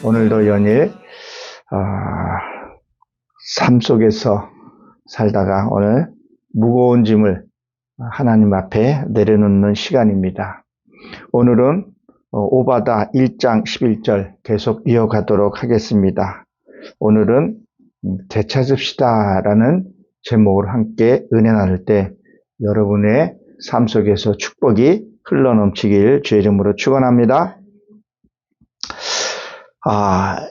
오늘도 연일 삶 속에서 살다가 오늘 무거운 짐을 하나님 앞에 내려놓는 시간입니다. 오늘은 오바다 1장 11절 계속 이어가도록 하겠습니다. 오늘은 되찾읍시다 라는 제목을 함께 은혜 나눌 때 여러분의 삶 속에서 축복이 흘러넘치길 주의 이름으로 축원합니다.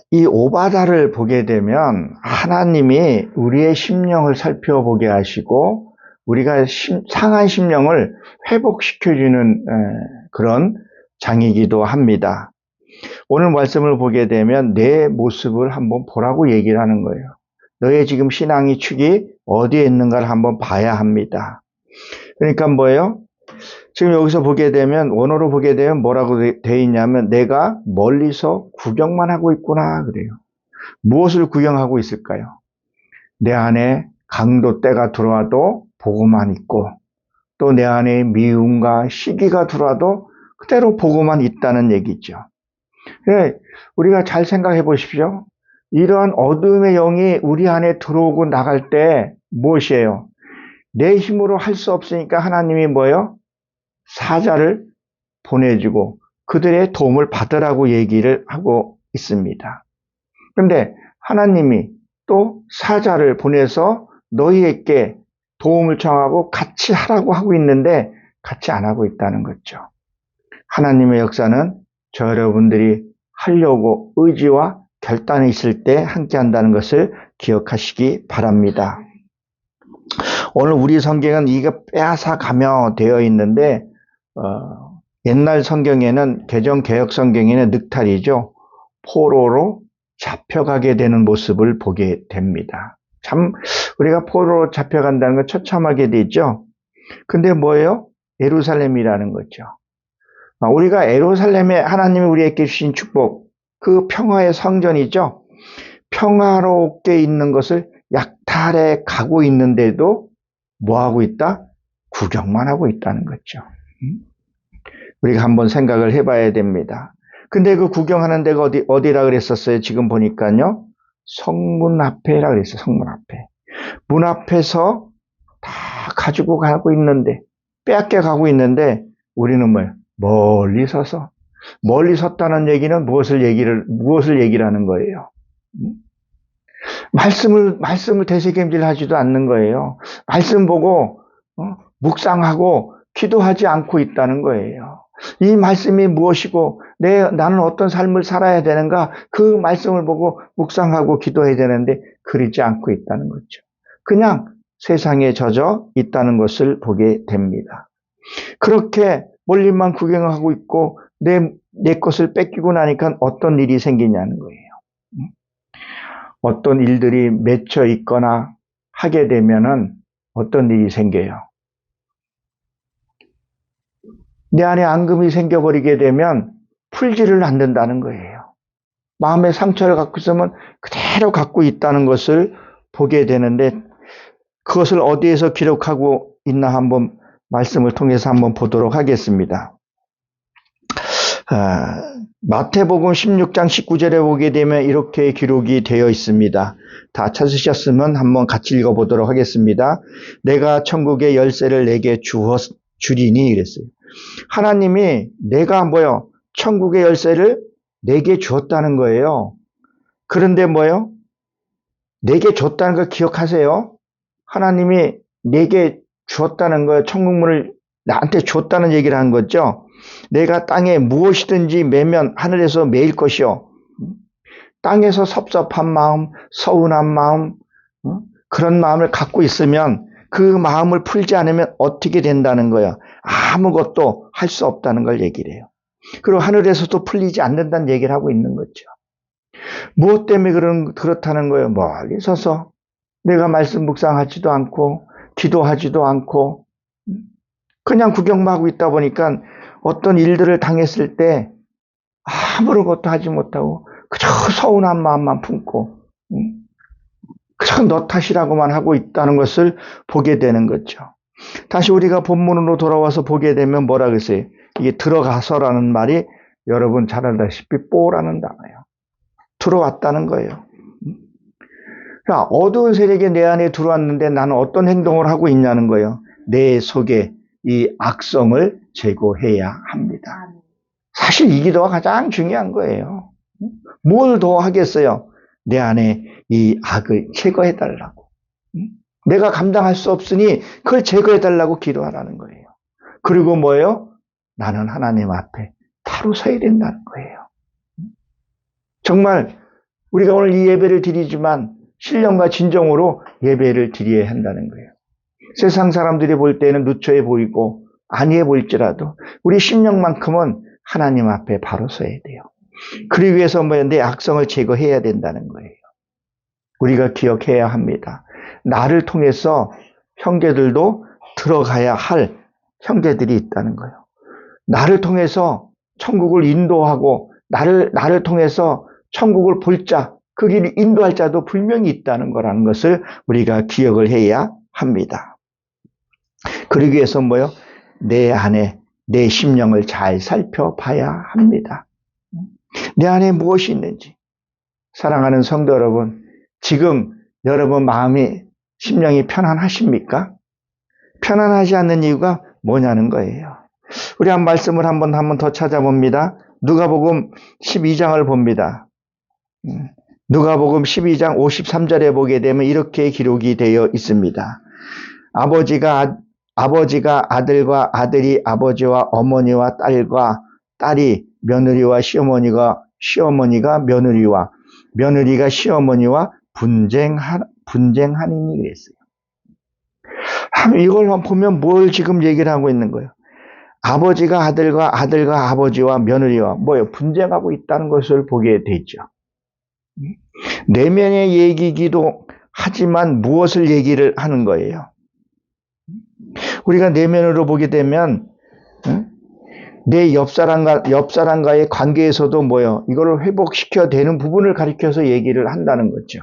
이 오바다를 보게 되면 하나님이 우리의 심령을 살펴보게 하시고 우리가 상한 심령을 회복시켜주는 그런 장이기도 합니다. 오늘 말씀을 보게 되면 내 모습을 한번 보라고 얘기를 하는 거예요. 너의 지금 신앙의 축이 어디에 있는가를 한번 봐야 합니다. 그러니까 뭐예요? 지금 여기서 보게 되면 원어로 보게 되면 뭐라고 되어 있냐면 내가 멀리서 구경만 하고 있구나 그래요. 무엇을 구경하고 있을까요? 내 안에 강도 때가 들어와도 보고만 있고 또 내 안에 미움과 시기가 들어와도 그대로 보고만 있다는 얘기죠. 우리가 잘 생각해 보십시오. 이러한 어둠의 영이 우리 안에 들어오고 나갈 때 무엇이에요? 내 힘으로 할 수 없으니까 하나님이 뭐예요? 사자를 보내주고 그들의 도움을 받으라고 얘기를 하고 있습니다. 그런데 하나님이 또 사자를 보내서 너희에게 도움을 청하고 같이 하라고 하고 있는데 같이 안 하고 있다는 거죠. 하나님의 역사는 저 여러분들이 하려고 의지와 결단이 있을 때 함께 한다는 것을 기억하시기 바랍니다. 오늘 우리 성경은 이거 빼앗아가며 되어 있는데 옛날 성경에는 개정 개혁 성경에는 늑탈이죠. 포로로 잡혀가게 되는 모습을 보게 됩니다. 참 우리가 포로로 잡혀간다는 건 처참하게 되죠. 근데 뭐예요? 예루살렘이라는 거죠. 우리가 예루살렘에 하나님이 우리에게 주신 축복, 그 평화의 성전이죠. 평화롭게 있는 것을 약탈해 가고 있는데도 뭐하고 있다? 구경만 하고 있다는 거죠. 우리가 한번 생각을 해봐야 됩니다. 근데 그 구경하는 데가 어디라 그랬었어요? 지금 보니까요. 성문 앞에라 그랬어요. 성문 앞에. 문 앞에서 다 가지고 가고 있는데, 빼앗겨 가고 있는데, 우리는 뭐예요? 멀리 서서. 멀리 섰다는 얘기는 무엇을 얘기를 하는 거예요? 말씀을 되새김질 하지도 않는 거예요. 말씀 보고, 묵상하고, 기도하지 않고 있다는 거예요. 이 말씀이 무엇이고 나는 어떤 삶을 살아야 되는가 그 말씀을 보고 묵상하고 기도해야 되는데 그러지 않고 있다는 거죠. 그냥 세상에 젖어 있다는 것을 보게 됩니다. 그렇게 멀리만 구경하고 있고 내 것을 뺏기고 나니까 어떤 일이 생기냐는 거예요. 어떤 일들이 맺혀 있거나 하게 되면은 어떤 일이 생겨요. 내 안에 앙금이 생겨버리게 되면 풀지를 않는다는 거예요. 마음의 상처를 갖고 있으면 그대로 갖고 있다는 것을 보게 되는데 그것을 어디에서 기록하고 있나 한번 말씀을 통해서 한번 보도록 하겠습니다. 마태복음 16장 19절에 보게 되면 이렇게 기록이 되어 있습니다. 다 찾으셨으면 한번 같이 읽어보도록 하겠습니다. 내가 천국의 열쇠를 내게 주리니 이랬어요. 하나님이 내가 천국의 열쇠를 내게 주었다는 거예요. 그런데 내게 줬다는 거 기억하세요? 하나님이 내게 주었다는 거예요. 천국문을 나한테 줬다는 얘기를 한 거죠. 내가 땅에 무엇이든지 매면 하늘에서 매일 것이요. 땅에서 섭섭한 마음, 서운한 마음, 그런 마음을 갖고 있으면 그 마음을 풀지 않으면 어떻게 된다는 거예요? 아무것도 할 수 없다는 걸 얘기를 해요. 그리고 하늘에서도 풀리지 않는다는 얘기를 하고 있는 거죠. 무엇 때문에 그렇다는 거예요? 멀리 서서 내가 말씀 묵상하지도 않고 기도하지도 않고 그냥 구경만 하고 있다 보니까 어떤 일들을 당했을 때 아무것도 하지 못하고 그저 서운한 마음만 품고 그저 너 탓이라고만 하고 있다는 것을 보게 되는 거죠. 다시 우리가 본문으로 돌아와서 보게 되면 뭐라 그랬어요? 이게 들어가서라는 말이 여러분 잘 알다시피 뽀라는 단어예요. 들어왔다는 거예요. 그러니까 어두운 세력이 내 안에 들어왔는데 나는 어떤 행동을 하고 있냐는 거예요. 내 속에 이 악성을 제거해야 합니다. 사실 이 기도가 가장 중요한 거예요. 뭘 더 하겠어요? 내 안에 이 악을 제거해달라고. 내가 감당할 수 없으니 그걸 제거해달라고 기도하라는 거예요. 그리고 뭐예요? 나는 하나님 앞에 바로 서야 된다는 거예요. 정말 우리가 오늘 이 예배를 드리지만 신령과 진정으로 예배를 드려야 한다는 거예요. 세상 사람들이 볼 때는 누처해 보이고 안이해 보일지라도 우리 심령만큼은 하나님 앞에 바로 서야 돼요. 그러기 위해서 내 악성을 제거해야 된다는 거예요. 우리가 기억해야 합니다. 나를 통해서 형제들도 들어가야 할 형제들이 있다는 거예요. 나를 통해서 천국을 인도하고 나를 통해서 천국을 볼 자, 그 길을 인도할 자도 분명히 있다는 거라는 것을 우리가 기억을 해야 합니다. 그러기 위해서 내 안에 내 심령을 잘 살펴봐야 합니다. 내 안에 무엇이 있는지. 사랑하는 성도 여러분, 지금 여러분 마음이 심령이 편안하십니까? 편안하지 않는 이유가 뭐냐는 거예요. 우리 한 말씀을 한번 더 찾아봅니다. 누가복음 12장을 봅니다. 누가복음 12장 53절에 보게 되면 이렇게 기록이 되어 있습니다. 아버지가 아들과 아들이 아버지와 어머니와 딸과 딸이 며느리와 시어머니가 며느리와 며느리가 시어머니와 분쟁하니니 그랬어요. 이걸 보면 뭘 지금 얘기를 하고 있는 거예요? 아버지가 아들과 아버지와 며느리와 분쟁하고 있다는 것을 보게 되죠. 내면의 얘기이기도 하지만 무엇을 얘기를 하는 거예요? 우리가 내면으로 보게 되면 내 옆사람과의 관계에서도 이거를 회복시켜야 되는 부분을 가리켜서 얘기를 한다는 거죠.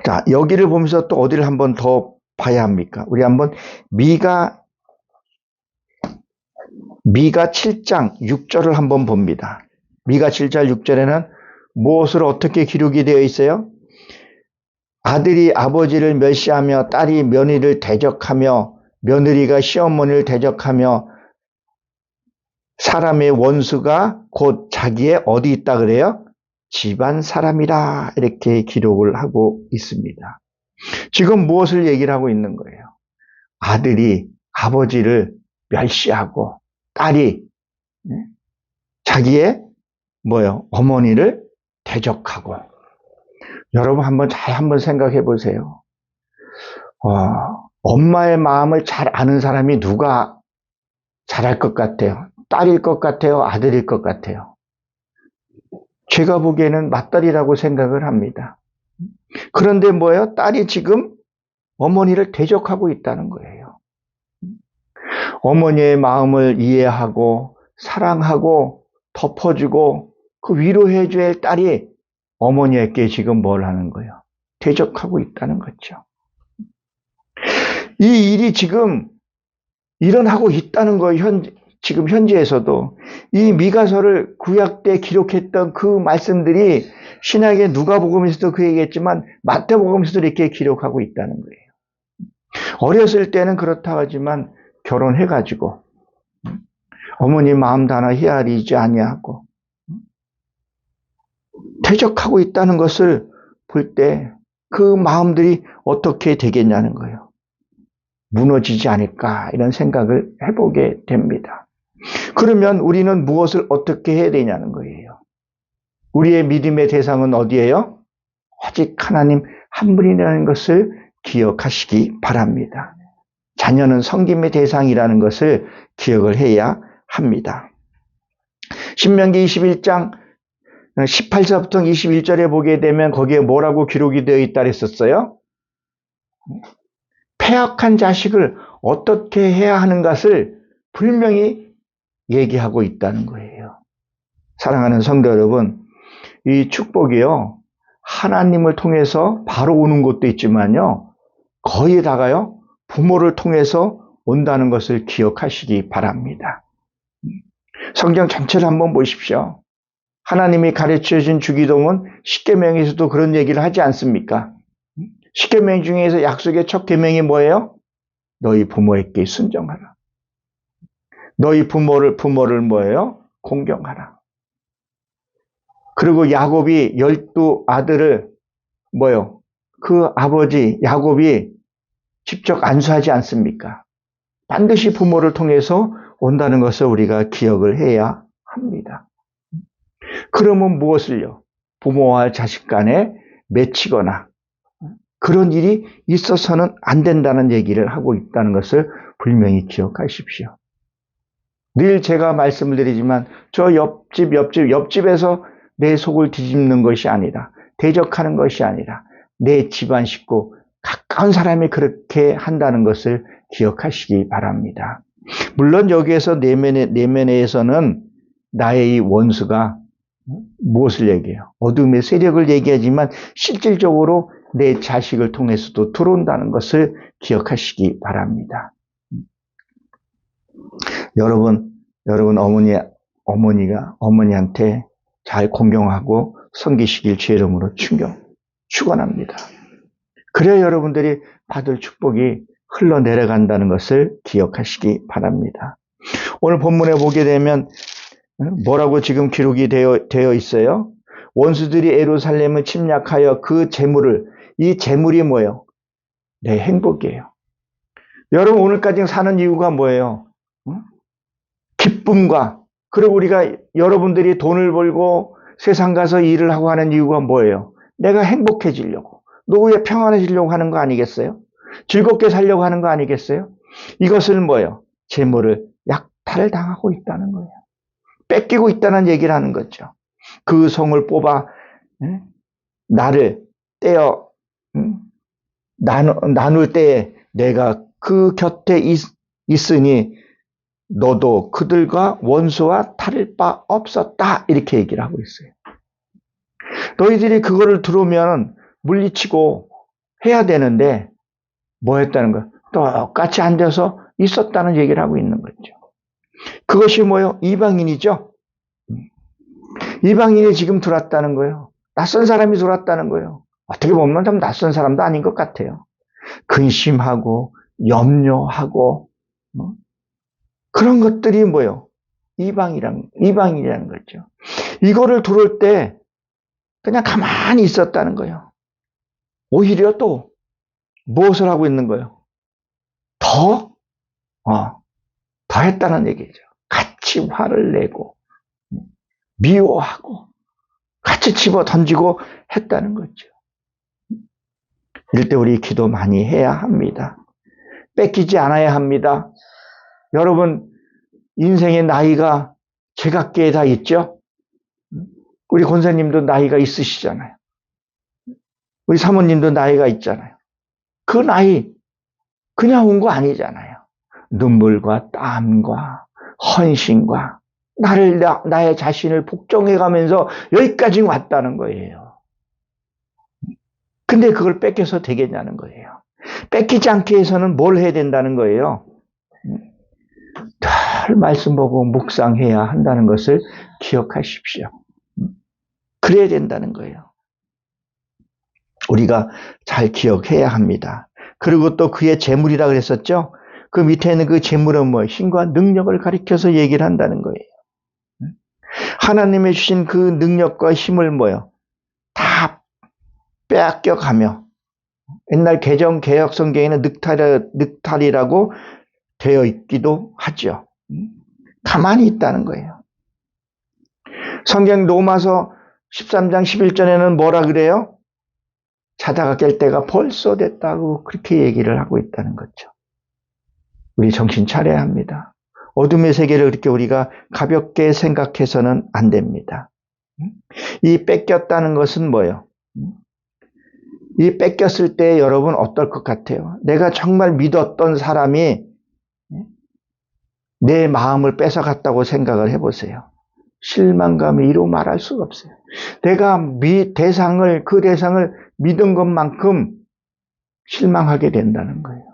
자, 여기를 보면서 또 어디를 한번 더 봐야 합니까? 우리 한번 미가 7장 6절을 한번 봅니다. 미가 7장 6절에는 무엇을 어떻게 기록이 되어 있어요? 아들이 아버지를 멸시하며 딸이 며느리를 대적하며 며느리가 시어머니를 대적하며 사람의 원수가 곧 자기의 어디 있다 그래요? 집안 사람이라 이렇게 기록을 하고 있습니다. 지금 무엇을 얘기를 하고 있는 거예요? 아들이 아버지를 멸시하고 딸이 자기의 어머니를 대적하고. 여러분 한번 생각해 보세요. 엄마의 마음을 잘 아는 사람이 누가 잘할 것 같아요? 딸일 것 같아요? 아들일 것 같아요? 제가 보기에는 맏딸이라고 생각을 합니다. 그런데 딸이 지금 어머니를 대적하고 있다는 거예요. 어머니의 마음을 이해하고 사랑하고 덮어주고 그 위로해줘야 할 딸이 어머니에게 지금 뭘 하는 거예요? 대적하고 있다는 거죠. 이 일이 지금 일어나고 있다는 거예요. 지금 현지에서도. 이 미가서를 구약 때 기록했던 그 말씀들이 신약의 누가복음에서도 그 얘기했지만 마태복음에서도 이렇게 기록하고 있다는 거예요. 어렸을 때는 그렇다고 하지만 결혼해가지고 어머니 마음도 하나 헤아리지 아니하고 대적하고 있다는 것을 볼 때 그 마음들이 어떻게 되겠냐는 거예요. 무너지지 않을까 이런 생각을 해보게 됩니다. 그러면 우리는 무엇을 어떻게 해야 되냐는 거예요. 우리의 믿음의 대상은 어디예요? 오직 하나님 한 분이라는 것을 기억하시기 바랍니다. 자녀는 섬김의 대상이라는 것을 기억을 해야 합니다. 신명기 21장 18절부터 21절에 보게 되면 거기에 뭐라고 기록이 되어 있다 그랬었어요? 패역한 자식을 어떻게 해야 하는 것을 분명히 얘기하고 있다는 거예요. 사랑하는 성도 여러분, 이 축복이요, 하나님을 통해서 바로 오는 것도 있지만요, 거의 다가요, 부모를 통해서 온다는 것을 기억하시기 바랍니다. 성경 전체를 한번 보십시오. 하나님이 가르쳐준 주기도문 10계명에서도 그런 얘기를 하지 않습니까? 10계명 중에서 약속의 첫 계명이 뭐예요? 너희 부모에게 순종하라. 너희 부모를 뭐예요? 공경하라. 그리고 야곱이 12아들을 뭐요? 그 아버지 야곱이 직접 안수하지 않습니까? 반드시 부모를 통해서 온다는 것을 우리가 기억을 해야 합니다. 그러면 무엇을요? 부모와 자식 간에 맺히거나 그런 일이 있어서는 안 된다는 얘기를 하고 있다는 것을 분명히 기억하십시오. 늘 제가 말씀을 드리지만 저 옆집에서 내 속을 뒤집는 것이 아니라, 대적하는 것이 아니라 내 집안 식구, 가까운 사람이 그렇게 한다는 것을 기억하시기 바랍니다. 물론 여기에서 내면에서는 나의 이 원수가 무엇을 얘기해요? 어둠의 세력을 얘기하지만 실질적으로 내 자식을 통해서도 들어온다는 것을 기억하시기 바랍니다. 여러분 어머니한테 잘 공경하고 섬기시길 주의 이름으로 축원합니다. 그래야 여러분들이 받을 축복이 흘러내려간다는 것을 기억하시기 바랍니다. 오늘 본문에 보게 되면 뭐라고 지금 기록이 되어 있어요? 원수들이 예루살렘을 침략하여 그 재물을, 이 재물이 뭐예요? 내 행복이에요. 여러분 오늘까지 사는 이유가 뭐예요? 기쁨과, 그리고 우리가 여러분들이 돈을 벌고 세상 가서 일을 하고 하는 이유가 뭐예요? 내가 행복해지려고, 노후에 평안해지려고 하는 거 아니겠어요? 즐겁게 살려고 하는 거 아니겠어요? 이것을 뭐예요? 재물을 약탈을 당하고 있다는 거예요. 뺏기고 있다는 얘기를 하는 거죠. 그 성을 뽑아 나를 떼어 나눌 때에 내가 그 곁에 있으니 너도 그들과 원수와 다를 바 없었다, 이렇게 얘기를 하고 있어요. 너희들이 그거를 들으면 물리치고 해야 되는데 뭐 했다는 거야? 똑같이 앉아서 있었다는 얘기를 하고 있는 거죠. 그것이 뭐예요? 이방인이죠. 이방인이 지금 들어왔다는 거예요. 낯선 사람이 들어왔다는 거예요. 어떻게 보면 좀 낯선 사람도 아닌 것 같아요. 근심하고 염려하고 그런 것들이 뭐예요? 이방인이라는 거죠. 이거를 들을 때 그냥 가만히 있었다는 거예요. 오히려 또 무엇을 하고 있는 거예요? 더 했다는 얘기죠. 같이 화를 내고 미워하고 같이 집어 던지고 했다는 거죠. 이럴 때 우리 기도 많이 해야 합니다. 뺏기지 않아야 합니다. 여러분 인생의 나이가 제각기에 다 있죠. 우리 권사님도 나이가 있으시잖아요. 우리 사모님도 나이가 있잖아요. 그 나이 그냥 온 거 아니잖아요. 눈물과 땀과 헌신과 나의 자신을 복종해가면서 여기까지 왔다는 거예요. 근데 그걸 뺏겨서 되겠냐는 거예요. 뺏기지 않게 해서는 뭘 해야 된다는 거예요? 늘 말씀 보고 묵상해야 한다는 것을 기억하십시오. 그래야 된다는 거예요. 우리가 잘 기억해야 합니다. 그리고 또 그의 재물이라 그랬었죠? 그 밑에 있는 그 재물은 뭐 힘과 능력을 가리켜서 얘기를 한다는 거예요. 하나님이 주신 그 능력과 힘을 뭐요? 다 빼앗겨가며, 옛날 개혁 성경에는 늑탈이라고 되어 있기도 하죠. 가만히 있다는 거예요. 성경 로마서 13장 11절에는 뭐라 그래요? 자다가 깰 때가 벌써 됐다고 그렇게 얘기를 하고 있다는 거죠. 우리 정신 차려야 합니다. 어둠의 세계를 그렇게 우리가 가볍게 생각해서는 안 됩니다. 이 뺏겼다는 것은 뭐예요? 이 뺏겼을 때 여러분 어떨 것 같아요? 내가 정말 믿었던 사람이 내 마음을 뺏어갔다고 생각을 해보세요. 실망감을 이루 말할 수가 없어요. 내가 그 대상을 믿은 것만큼 실망하게 된다는 거예요.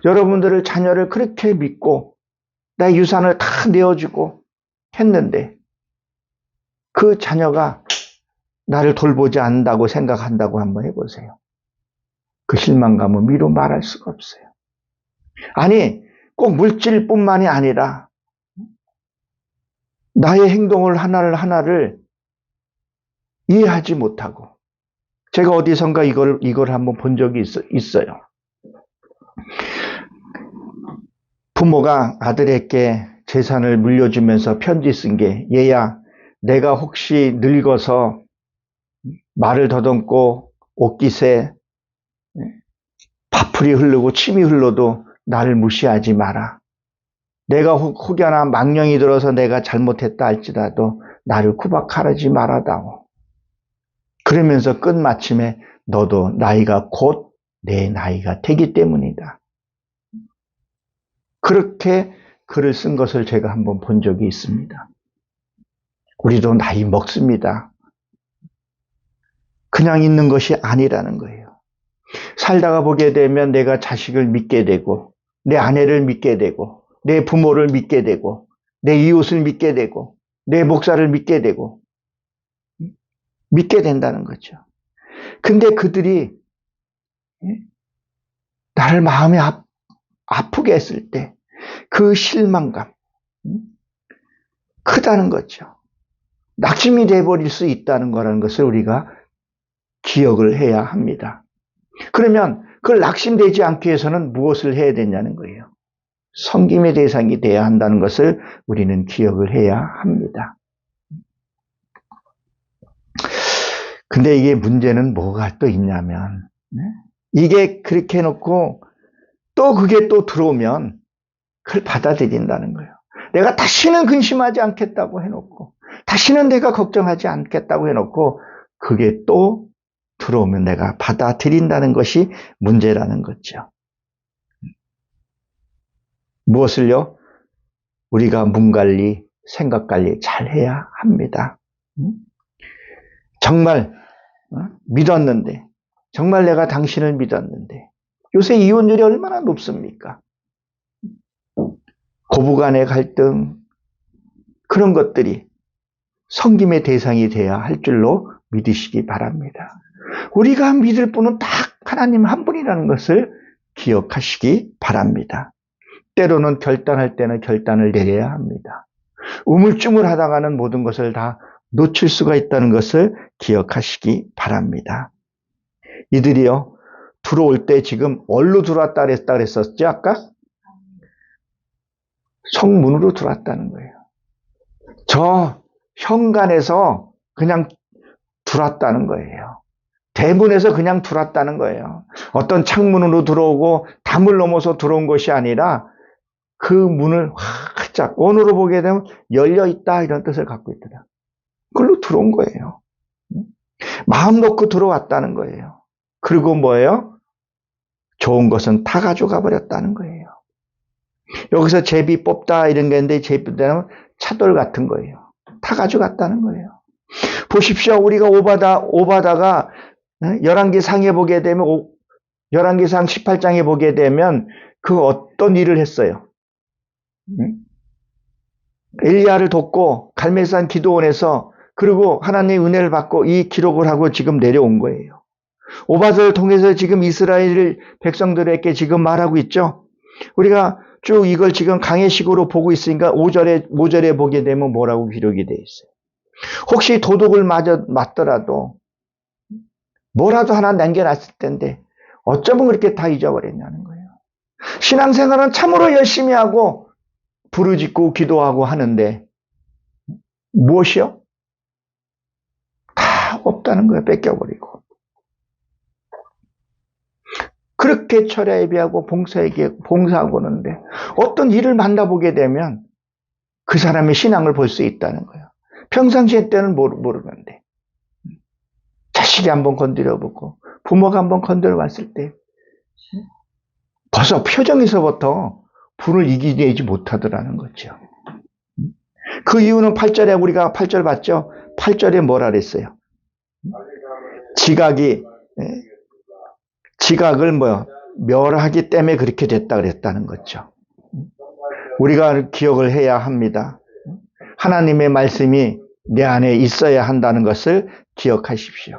여러분들을 자녀를 그렇게 믿고 내 유산을 다 내어주고 했는데 그 자녀가 나를 돌보지 않는다고 생각한다고 한번 해보세요. 그 실망감은 미루 말할 수가 없어요. 아니, 꼭 물질뿐만이 아니라 나의 행동을 하나를 이해하지 못하고, 제가 어디선가 이걸 한번 본 적이 있어요. 부모가 아들에게 재산을 물려주면서 편지 쓴 게, 얘야, 내가 혹시 늙어서 말을 더듬고 옷깃에 파풀이 흐르고 침이 흘러도 나를 무시하지 마라. 내가 혹여나 망령이 들어서 내가 잘못했다 할지라도 나를 구박하지 말아다오. 그러면서 끝마침에 너도 나이가 곧 내 나이가 되기 때문이다. 그렇게 글을 쓴 것을 제가 한번 본 적이 있습니다. 우리도 나이 먹습니다. 그냥 있는 것이 아니라는 거예요. 살다가 보게 되면 내가 자식을 믿게 되고, 내 아내를 믿게 되고, 내 부모를 믿게 되고, 내 이웃을 믿게 되고, 내 목사를 믿게 되고, 믿게 된다는 거죠. 근데 그들이 나를 마음이 아프게 했을 때 그 실망감, 크다는 거죠. 낙심이 돼버릴 수 있다는 거라는 것을 우리가 기억을 해야 합니다. 그러면 그걸 낙심되지 않기 위해서는 무엇을 해야 되냐는 거예요. 섬김의 대상이 돼야 한다는 것을 우리는 기억을 해야 합니다. 근데 이게 문제는 뭐가 또 있냐면, 이게 그렇게 해놓고 또 그게 또 들어오면 그걸 받아들인다는 거예요. 내가 다시는 근심하지 않겠다고 해놓고, 다시는 내가 걱정하지 않겠다고 해놓고, 그게 또 들어오면 내가 받아들인다는 것이 문제라는 거죠. 무엇을요? 우리가 몸 관리, 생각 관리 잘 해야 합니다. 정말 믿었는데, 정말 내가 당신을 믿었는데, 요새 이혼율이 얼마나 높습니까? 고부간의 갈등, 그런 것들이 섬김의 대상이 되어야 할 줄로 믿으시기 바랍니다. 우리가 믿을 분은 딱 하나님 한 분이라는 것을 기억하시기 바랍니다. 때로는 결단할 때는 결단을 내려야 합니다. 우물쭈물하다가는 모든 것을 다 놓칠 수가 있다는 것을 기억하시기 바랍니다. 이들이요, 들어올 때 지금 어디로 들어왔다 그랬었죠, 아까? 성문으로 들어왔다는 거예요. 저 현관에서 그냥 들어왔다는 거예요. 대문에서 그냥 들어왔다는 거예요. 어떤 창문으로 들어오고 담을 넘어서 들어온 것이 아니라 그 문을 활짝 원으로 보게 되면 열려있다 이런 뜻을 갖고 있더라. 그걸로 들어온 거예요. 마음 놓고 들어왔다는 거예요. 그리고 뭐예요? 좋은 것은 다 가져가 버렸다는 거예요. 여기서 제비 뽑다 이런 게 있는데 제비는 차돌 같은 거예요. 다 가져갔다는 거예요. 보십시오. 우리가 오바다가 열왕기상에 보게 되면 열왕기상 18장에 보게 되면 그 어떤 일을 했어요. 엘리야를 돕고 갈멜산 기도원에서 그리고 하나님의 은혜를 받고 이 기록을 하고 지금 내려온 거예요. 오바다를 통해서 지금 이스라엘 백성들에게 지금 말하고 있죠. 우리가 쭉 이걸 지금 강해식으로 보고 있으니까 5절에 보게 되면 뭐라고 기록이 되어 있어요. 혹시 도둑을 맞더라도 뭐라도 하나 남겨놨을 텐데 어쩌면 그렇게 다 잊어버렸냐는 거예요. 신앙생활은 참으로 열심히 하고 부르짖고 기도하고 하는데 무엇이요? 다 없다는 거예요. 뺏겨버리고. 그렇게 철야 예배하고 봉사하고 하는데 어떤 일을 만나보게 되면 그 사람의 신앙을 볼 수 있다는 거예요. 평상시에 때는 모르는데 자식이 한번 건드려보고 부모가 한번 건드려봤을 때 벌써 표정에서부터 분을 이기지 못하더라는 거죠. 그 이유는 8절에 우리가 8절 봤죠? 8절에 뭐라 그랬어요? 지각을 멸하기 때문에 그렇게 됐다 그랬다는 거죠. 우리가 기억을 해야 합니다. 하나님의 말씀이 내 안에 있어야 한다는 것을 기억하십시오.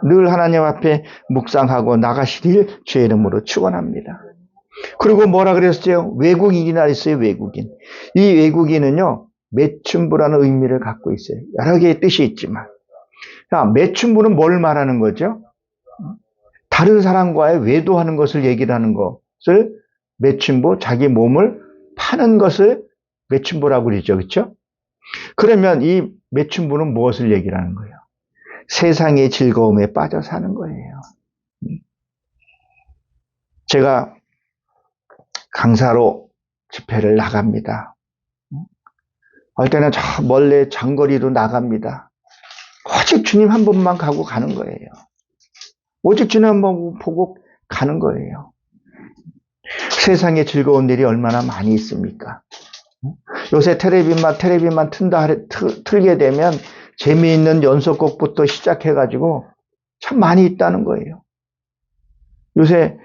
늘 하나님 앞에 묵상하고 나가시길 주의 이름으로 축원합니다. 그리고 뭐라 그랬어요? 외국인이라 했어요. 외국인. 이 외국인은요, 매춘부라는 의미를 갖고 있어요. 여러 개의 뜻이 있지만, 매춘부는 뭘 말하는 거죠? 다른 사람과의 외도하는 것을 얘기를 하는 것을 매춘부, 자기 몸을 파는 것을 매춘부라고 그러죠. 그렇죠? 그러면 이 매춘부는 무엇을 얘기를 하는 거예요? 세상의 즐거움에 빠져 사는 거예요. 제가 강사로 집회를 나갑니다. 할 때는 저 멀리 장거리로 나갑니다. 오직 주님 한 분만 가고 가는 거예요. 오직 주님 한 번 보고 가는 거예요. 세상에 즐거운 일이 얼마나 많이 있습니까? 요새 텔레비만 틀게 되면 재미있는 연속곡부터 시작해가지고 참 많이 있다는 거예요. 요새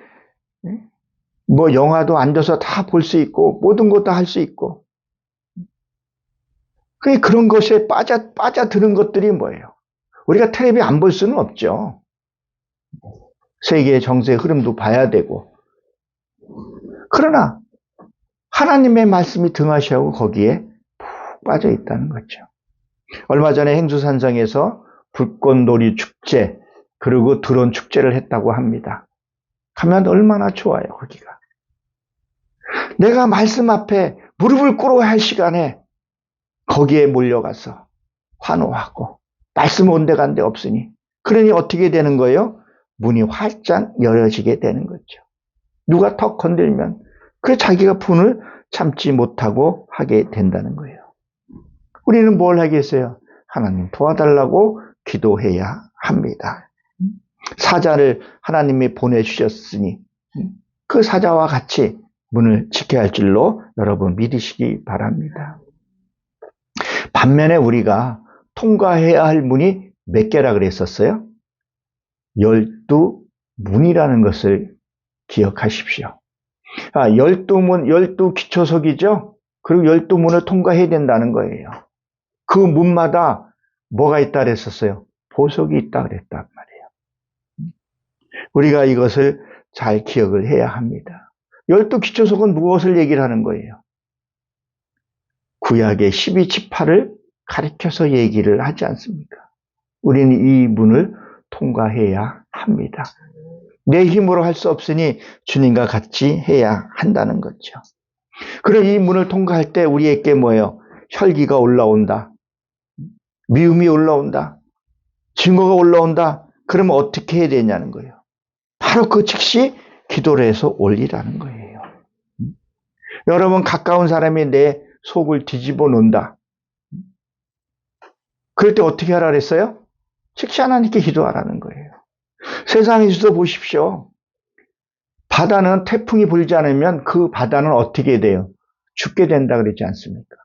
영화도 앉아서 다 볼 수 있고 모든 것 다 할 수 있고 그런 것에 빠져드는 것들이 뭐예요? 우리가 텔레비 안 볼 수는 없죠. 세계의 정세의 흐름도 봐야 되고. 그러나 하나님의 말씀이 등하시하고 거기에 푹 빠져 있다는 거죠. 얼마 전에 행수산성에서 불꽃놀이 축제 그리고 드론 축제를 했다고 합니다. 가면 얼마나 좋아요, 거기가. 내가 말씀 앞에 무릎을 꿇어야 할 시간에 거기에 몰려가서 환호하고 말씀 온 데간 데 없으니 그러니 어떻게 되는 거예요? 문이 활짝 열어지게 되는 거죠. 누가 턱 건들면 그 자기가 분을 참지 못하고 하게 된다는 거예요. 우리는 뭘 하겠어요? 하나님 도와달라고 기도해야 합니다. 사자를 하나님이 보내주셨으니 그 사자와 같이 문을 지켜야 할 줄로 여러분 믿으시기 바랍니다. 반면에 우리가 통과해야 할 문이 몇 개라 그랬었어요? 12문이라는 것을 기억하십시오. 12문, 12기초석이죠? 그리고 12문을 통과해야 된다는 거예요. 그 문마다 뭐가 있다 그랬었어요? 보석이 있다 그랬단 말이에요. 우리가 이것을 잘 기억을 해야 합니다. 12기초석은 무엇을 얘기를 하는 거예요? 구약의 12지파를 가리켜서 얘기를 하지 않습니까? 우리는 이 문을 통과해야 합니다. 내 힘으로 할 수 없으니 주님과 같이 해야 한다는 거죠. 그럼 이 문을 통과할 때 우리에게 뭐예요? 혈기가 올라온다. 미움이 올라온다. 증거가 올라온다. 그러면 어떻게 해야 되냐는 거예요. 바로 그 즉시 기도를 해서 올리라는 거예요. 여러분 가까운 사람이 내 속을 뒤집어 놓는다. 그럴 때 어떻게 하라 그랬어요? 즉시 하나님께 기도하라는 거예요. 세상에서도 보십시오. 바다는 태풍이 불지 않으면 그 바다는 어떻게 돼요? 죽게 된다 그러지 않습니까?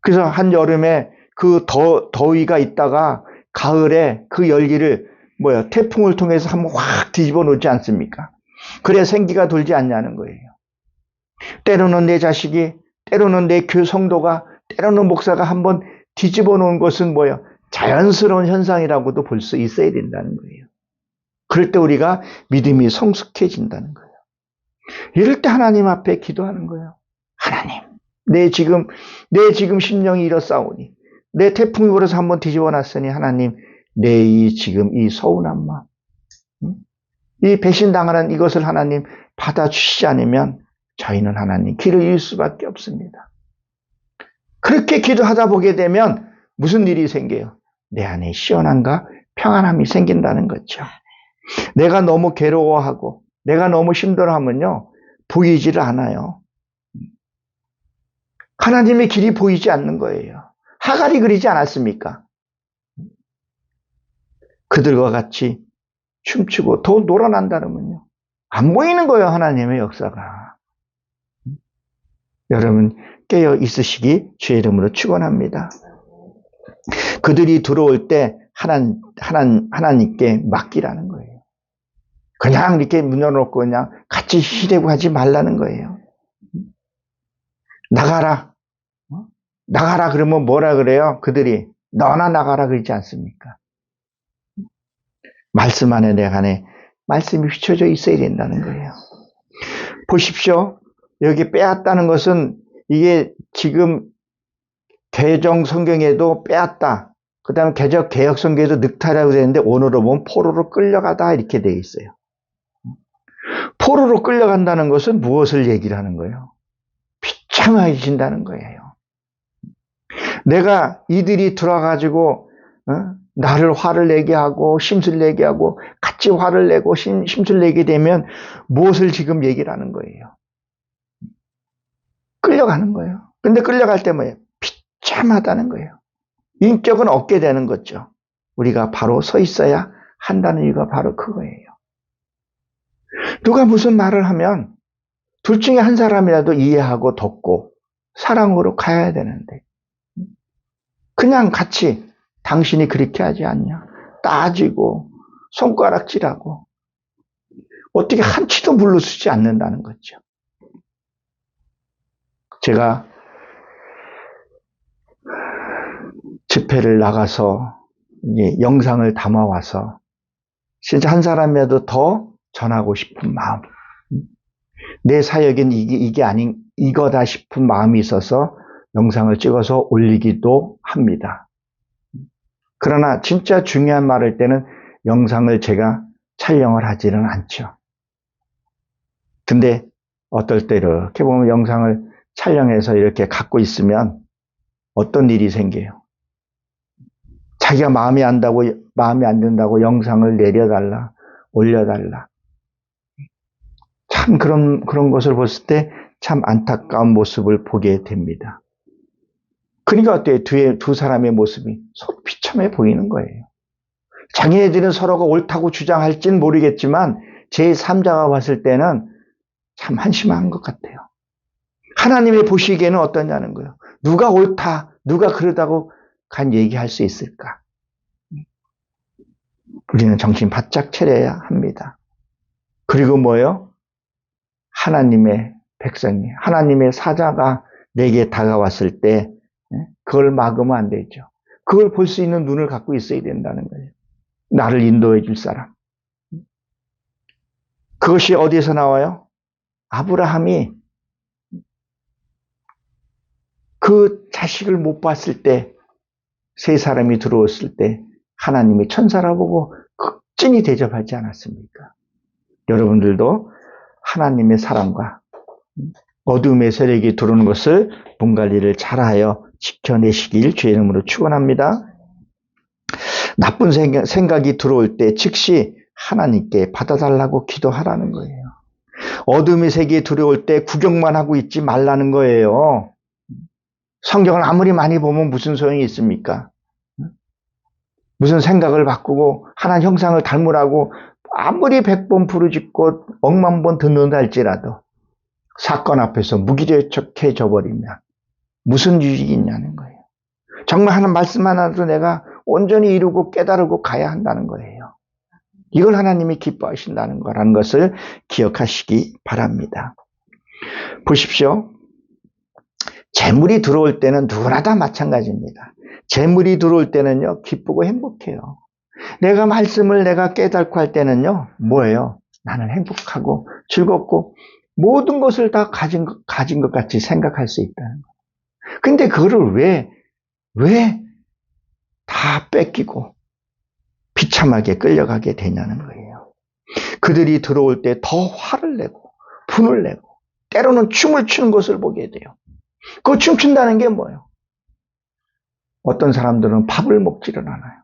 그래서 한여름에 그 더위가 있다가 가을에 그 열기를 태풍을 통해서 한번 확 뒤집어 놓지 않습니까? 그래야 생기가 돌지 않냐는 거예요. 때로는 내 자식이, 때로는 내 교회 성도가, 때로는 목사가 한번 뒤집어 놓은 것은 자연스러운 현상이라고도 볼 수 있어야 된다는 거예요. 그럴 때 우리가 믿음이 성숙해진다는 거예요. 이럴 때 하나님 앞에 기도하는 거예요. 하나님, 내 지금 심령이 이렇사오니, 내 태풍이 불어서 한번 뒤집어 놨으니 하나님, 내 지금 이 서운한 마음, 이 배신당하는 이것을 하나님 받아주시지 않으면 저희는 하나님 길을 잃을 수밖에 없습니다. 그렇게 기도하다 보게 되면 무슨 일이 생겨요? 내 안에 시원함과 평안함이 생긴다는 거죠. 내가 너무 괴로워하고 내가 너무 힘들어하면요 보이지를 않아요. 하나님의 길이 보이지 않는 거예요. 하갈이 그러지 않았습니까? 그들과 같이 춤추고 더 놀아난다면요 안 보이는 거예요. 하나님의 역사가. 여러분 깨어 있으시기 주의 이름으로 축원합니다. 그들이 들어올 때 하나님께 맡기라는 거예요. 그냥 이렇게 문 열어놓고 그냥 같이 쉬려고 하지 말라는 거예요. 나가라. 나가라 그러면 뭐라 그래요? 그들이 너나 나가라 그러지 않습니까? 말씀 안에 내 안에 말씀이 비춰져 있어야 된다는 거예요. 보십시오. 여기 빼앗다는 것은 이게 지금 개정 성경에도 빼앗다. 그 다음에 개역 성경에도 늑탈이라고 되는데 오늘로 보면 포로로 끌려가다 이렇게 되어 있어요. 포로로 끌려간다는 것은 무엇을 얘기를 하는 거예요? 비참해진다는 거예요. 내가 이들이 들어가지고 나를 화를 내게 하고 심술 내게 하고 같이 화를 내고 심술 내게 되면 무엇을 지금 얘기를 하는 거예요? 끌려가는 거예요. 근데 끌려갈 때 뭐예요? 비참하다는 거예요. 인격은 얻게 되는 거죠. 우리가 바로 서 있어야 한다는 이유가 바로 그거예요. 누가 무슨 말을 하면 둘 중에 한 사람이라도 이해하고 돕고 사랑으로 가야 되는데 그냥 같이 당신이 그렇게 하지 않냐 따지고 손가락질하고 어떻게 한치도 물러서지 않는다는 거죠. 제가 집회를 나가서 영상을 담아와서 진짜 한 사람이라도 더 전하고 싶은 마음, 내 사역은 이게 아닌 이거다 싶은 마음이 있어서 영상을 찍어서 올리기도 합니다. 그러나 진짜 중요한 말일 때는 영상을 제가 촬영을 하지는 않죠. 근데 어떨 때 이렇게 보면 영상을 촬영해서 이렇게 갖고 있으면 어떤 일이 생겨요? 자기가 마음에 안 든다고 영상을 내려달라, 올려달라. 참 그런 것을 봤을 때 참 안타까운 모습을 보게 됩니다. 그러니까 어때요? 두 사람의 모습이 서로 비참해 보이는 거예요. 자기네들은 서로가 옳다고 주장할지는 모르겠지만 제3자가 봤을 때는 참 한심한 것 같아요. 하나님이 보시기에는 어떠냐는 거예요. 누가 옳다, 누가 그러다고 간 얘기할 수 있을까? 우리는 정신 바짝 차려야 합니다. 그리고 뭐요? 하나님의 백성이, 하나님의 사자가 내게 다가왔을 때 그걸 막으면 안 되죠. 그걸 볼 수 있는 눈을 갖고 있어야 된다는 거예요. 나를 인도해 줄 사람. 그것이 어디에서 나와요? 아브라함이 그 자식을 못 봤을 때, 세 사람이 들어왔을 때 하나님이 천사라 보고 극진히 대접하지 않았습니까? 여러분들도 하나님의 사랑과 어둠의 세력이 들어오는 것을 분관리를 잘하여 지켜내시길 주의 이름으로 축원합니다. 나쁜 생각이 들어올 때 즉시 하나님께 받아달라고 기도하라는 거예요. 어둠의 세계에 들어올 때 구경만 하고 있지 말라는 거예요. 성경을 아무리 많이 보면 무슨 소용이 있습니까? 무슨 생각을 바꾸고 하나님 형상을 닮으라고 아무리 100번 부르짖고 억만 번 듣는다 할지라도 사건 앞에서 무기력해져 버리면 무슨 유익이 있냐는 거예요. 정말 하는 말씀 하나도 내가 온전히 이루고 깨달고 가야 한다는 거예요. 이걸 하나님이 기뻐하신다는 거라는 것을 기억하시기 바랍니다. 보십시오. 재물이 들어올 때는 누구나 다 마찬가지입니다. 재물이 들어올 때는요, 기쁘고 행복해요. 내가 말씀을 내가 깨닫고 할 때는요, 뭐예요? 나는 행복하고 즐겁고 모든 것을 다 가진 것 같이 생각할 수 있다는 거예요. 근데 그거를 왜 다 뺏기고 비참하게 끌려가게 되냐는 거예요. 그들이 들어올 때 더 화를 내고 분을 내고 때로는 춤을 추는 것을 보게 돼요. 그 춤춘다는 게 뭐예요? 어떤 사람들은 밥을 먹지를 않아요.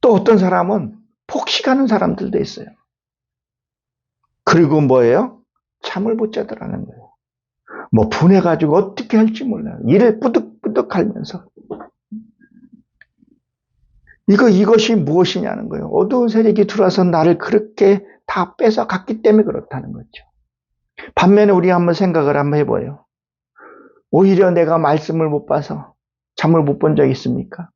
또 어떤 사람은 폭식하는 사람들도 있어요. 그리고 뭐예요? 잠을 못 자더라는 거예요. 뭐 분해가지고 어떻게 할지 몰라요. 이를 뿌득뿌득 하면서. 이것이 무엇이냐는 거예요. 어두운 세력이 들어와서 나를 그렇게 다 뺏어갔기 때문에 그렇다는 거죠. 반면에 우리 한번 생각을 한번 해봐요. 오히려 내가 말씀을 못 봐서 잠을 못 본 적 있습니까?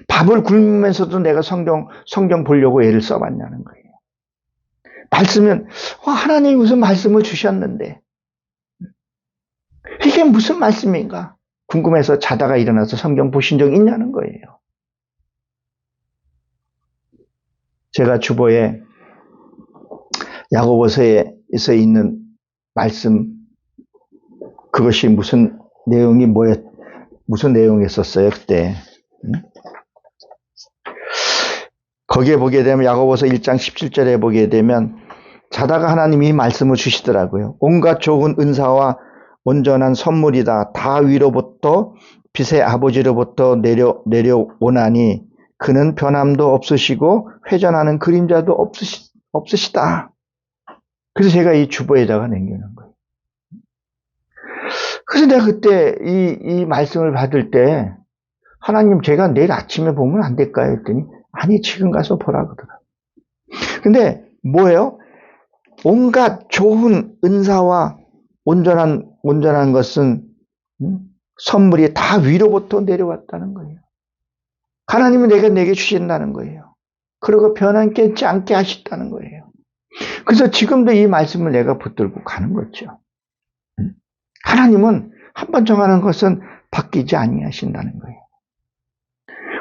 밥을 굶으면서도 내가 성경 보려고 애를 써봤냐는 거예요. 말씀은, 하나님이 무슨 말씀을 주셨는데, 이게 무슨 말씀인가? 궁금해서 자다가 일어나서 성경 보신 적 있냐는 거예요. 제가 주보에 야고보서에서 있는 말씀, 그것이 무슨 내용이었었어요, 그때. 거기에 보게 되면 야고보서 1장 17절에 보게 되면 자다가 하나님이 말씀을 주시더라고요. 온갖 좋은 은사와 온전한 선물이다. 다 위로부터 빛의 아버지로부터 내려오나니 그는 변함도 없으시고 회전하는 그림자도 없으시다. 그래서 제가 이 주보에다가 남겨놓은 거예요. 그래서 내가 그때 이 말씀을 받을 때 하나님 제가 내일 아침에 보면 안 될까요? 했더니 아니 지금 가서 보라 그러더라고요. 근데 뭐예요? 온갖 좋은 은사와 온전한 것은 선물이 다 위로부터 내려왔다는 거예요. 하나님은 내게 주신다는 거예요. 그리고 변함겠지 않게 하셨다는 거예요. 그래서 지금도 이 말씀을 내가 붙들고 가는 거죠. 하나님은 한번 정하는 것은 바뀌지 아니하신다는 거예요.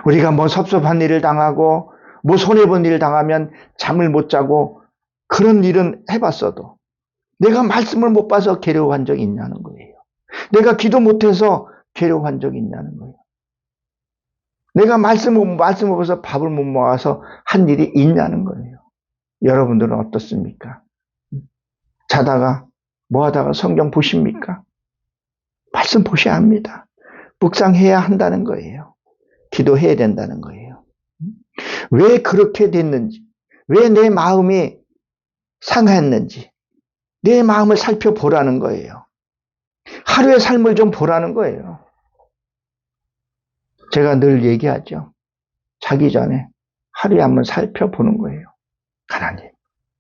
우리가 뭐 섭섭한 일을 당하고 뭐 손해본 일을 당하면 잠을 못 자고 그런 일은 해봤어도 내가 말씀을 못 봐서 괴로워한 적이 있냐는 거예요. 내가 기도 못해서 괴로워한 적이 있냐는 거예요. 내가 말씀을 봐서 밥을 못 먹어서 한 일이 있냐는 거예요. 여러분들은 어떻습니까? 자다가 뭐 하다가 성경 보십니까? 말씀 보셔야 합니다. 묵상해야 한다는 거예요. 기도해야 된다는 거예요. 왜 그렇게 됐는지, 왜 내 마음이 상했는지, 내 마음을 살펴보라는 거예요. 하루의 삶을 좀 보라는 거예요. 제가 늘 얘기하죠. 자기 전에 하루에 한번 살펴보는 거예요. 하나님,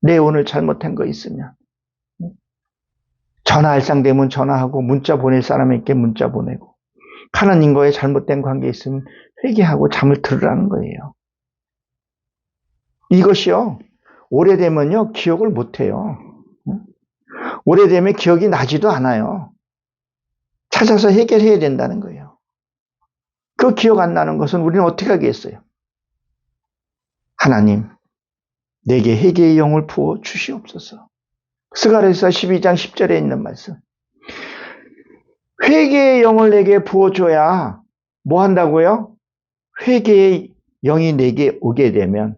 내 오늘 잘못한 거 있으면 전화 알상되면 전화하고 문자 보낼 사람에게 문자 보내고 하나님과의 잘못된 관계 있으면 회개하고 잠을 들으라는 거예요. 이것이요. 오래되면요. 기억을 못해요. 오래되면 기억이 나지도 않아요. 찾아서 해결해야 된다는 거예요. 그 기억 안 나는 것은 우리는 어떻게 하겠어요? 하나님, 내게 회개의 영을 부어 주시옵소서. 스가랴서 12장 10절에 있는 말씀. 회개의 영을 내게 부어줘야 뭐 한다고요? 회개의 영이 내게 오게 되면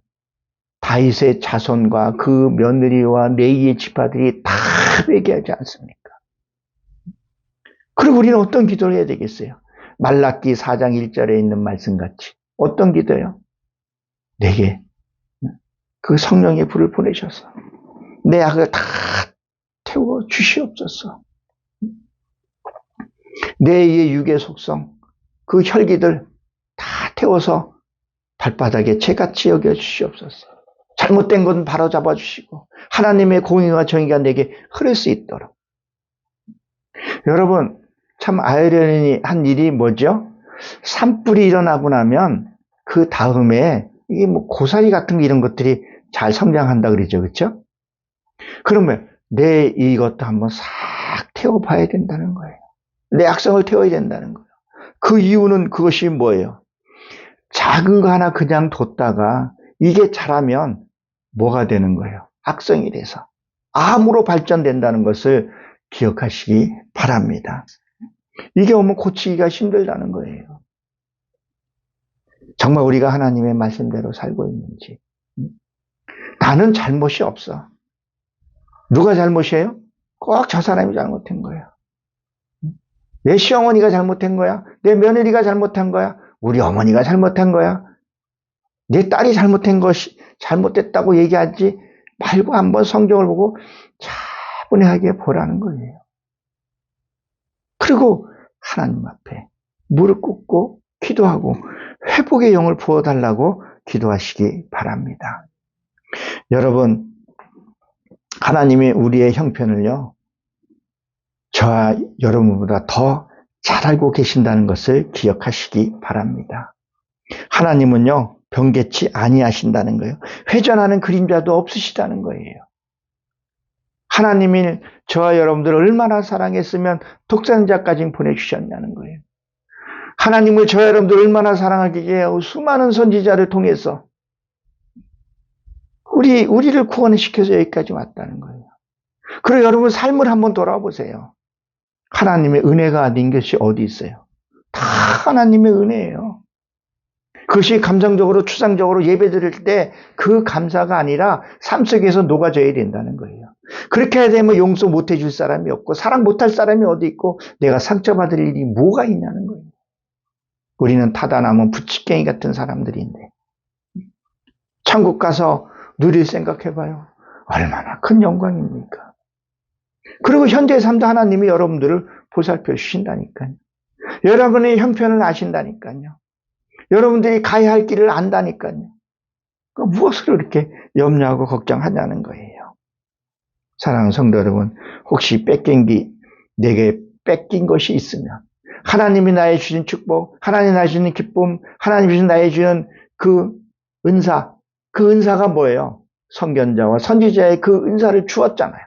다윗의 자손과 그 며느리와 레위의 지파들이 다 회개하지 않습니까? 그리고 우리는 어떤 기도를 해야 되겠어요? 말라기 4장 1절에 있는 말씀같이 어떤 기도요? 내게 그 성령의 불을 보내셔서 내 악을 다 태워 주시옵소서. 내 육의 속성, 그 혈기들 다 태워서 발바닥에 채같이 여겨주시옵소서. 잘못된 건 바로 잡아주시고 하나님의 공의와 정의가 내게 흐를 수 있도록. 여러분 참 아이러니한 일이 뭐죠? 산불이 일어나고 나면 그 다음에 이게 뭐 고사리 같은 이런 것들이 잘 성장한다 그러죠, 그렇죠? 그러면 내 이것도 한번 싹 태워봐야 된다는 거예요. 내 악성을 태워야 된다는 거예요. 그 이유는 그것이 뭐예요? 작은 거 하나 그냥 뒀다가 이게 자라면 뭐가 되는 거예요? 악성이 돼서 암으로 발전된다는 것을 기억하시기 바랍니다. 이게 오면 고치기가 힘들다는 거예요. 정말 우리가 하나님의 말씀대로 살고 있는지. 나는 잘못이 없어. 누가 잘못이에요? 꼭 저 사람이 잘못한 거야. 내 시어머니가 잘못한 거야. 내 며느리가 잘못한 거야. 우리 어머니가 잘못한 거야. 내 딸이 잘못됐다고 얘기하지 말고 한번 성경을 보고 차분하게 보라는 거예요. 그리고 하나님 앞에 무릎 꿇고 기도하고 회복의 영을 부어달라고 기도하시기 바랍니다. 여러분, 하나님이 우리의 형편을요, 저와 여러분보다 더 잘 알고 계신다는 것을 기억하시기 바랍니다. 하나님은요, 변개치 아니하신다는 거예요. 회전하는 그림자도 없으시다는 거예요. 하나님이 저와 여러분들을 얼마나 사랑했으면 독생자까지 보내주셨냐는 거예요. 하나님을 저와 여러분들 얼마나 사랑하기에 수많은 선지자를 통해서 우리를 구원시켜서 여기까지 왔다는 거예요. 그리고 여러분 삶을 한번 돌아보세요. 하나님의 은혜가 아닌 것이 어디 있어요? 다 하나님의 은혜예요. 그것이 감정적으로 추상적으로 예배 드릴 때 그 감사가 아니라 삶 속에서 녹아져야 된다는 거예요. 그렇게 해야 되면 용서 못 해줄 사람이 없고 사랑 못할 사람이 어디 있고 내가 상처받을 일이 뭐가 있냐는 거예요. 우리는 타다남은 부치깽이 같은 사람들인데 천국 가서 누릴 생각해봐요. 얼마나 큰 영광입니까? 그리고 현재 삶도 하나님이 여러분들을 보살펴 주신다니까요. 여러분의 형편을 아신다니까요. 여러분들이 가야 할 길을 안다니까요. 무엇을 그렇게 염려하고 걱정하냐는 거예요. 사랑하는 성도 여러분, 혹시 내게 뺏긴 것이 있으면 하나님이 나에게 주신 축복, 하나님이 나에게 주신 기쁨, 하나님이 나에게 주는 그 은사가 뭐예요? 선견자와 선지자의 그 은사를 주었잖아요.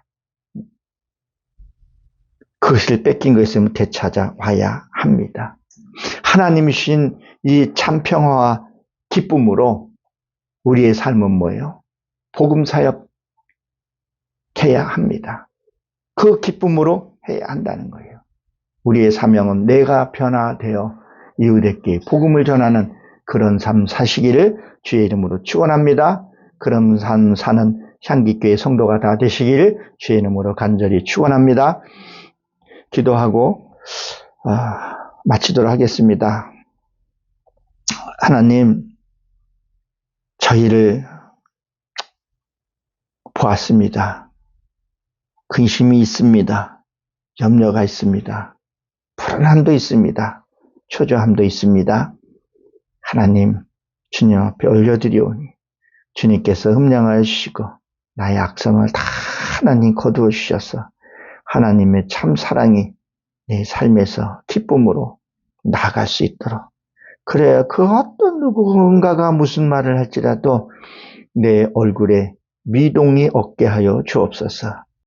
그것을 뺏긴 거 있으면 되찾아와야 합니다. 하나님이 주신 이 참 평화와 기쁨으로 우리의 삶은 뭐예요? 복음 사역 해야 합니다. 그 기쁨으로 해야 한다는 거예요. 우리의 사명은 내가 변화되어 이웃에게 복음을 전하는 그런 삶 사시기를 주의 이름으로 축원합니다. 그런 삶 사는 향기교회 성도가 다 되시기를 주의 이름으로 간절히 축원합니다. 기도하고 마치도록 하겠습니다. 하나님, 저희를 보았습니다. 근심이 있습니다. 염려가 있습니다. 불안함도 있습니다. 초조함도 있습니다. 하나님, 주님 앞에 올려드리오니 주님께서 흠량하여 주시고 나의 악성을 다 하나님 거두어 주셔서 하나님의 참 사랑이 내 삶에서 기쁨으로 나아갈 수 있도록, 그래야 그 어떤 누군가가 무슨 말을 할지라도 내 얼굴에 미동이 없게 하여 주옵소서.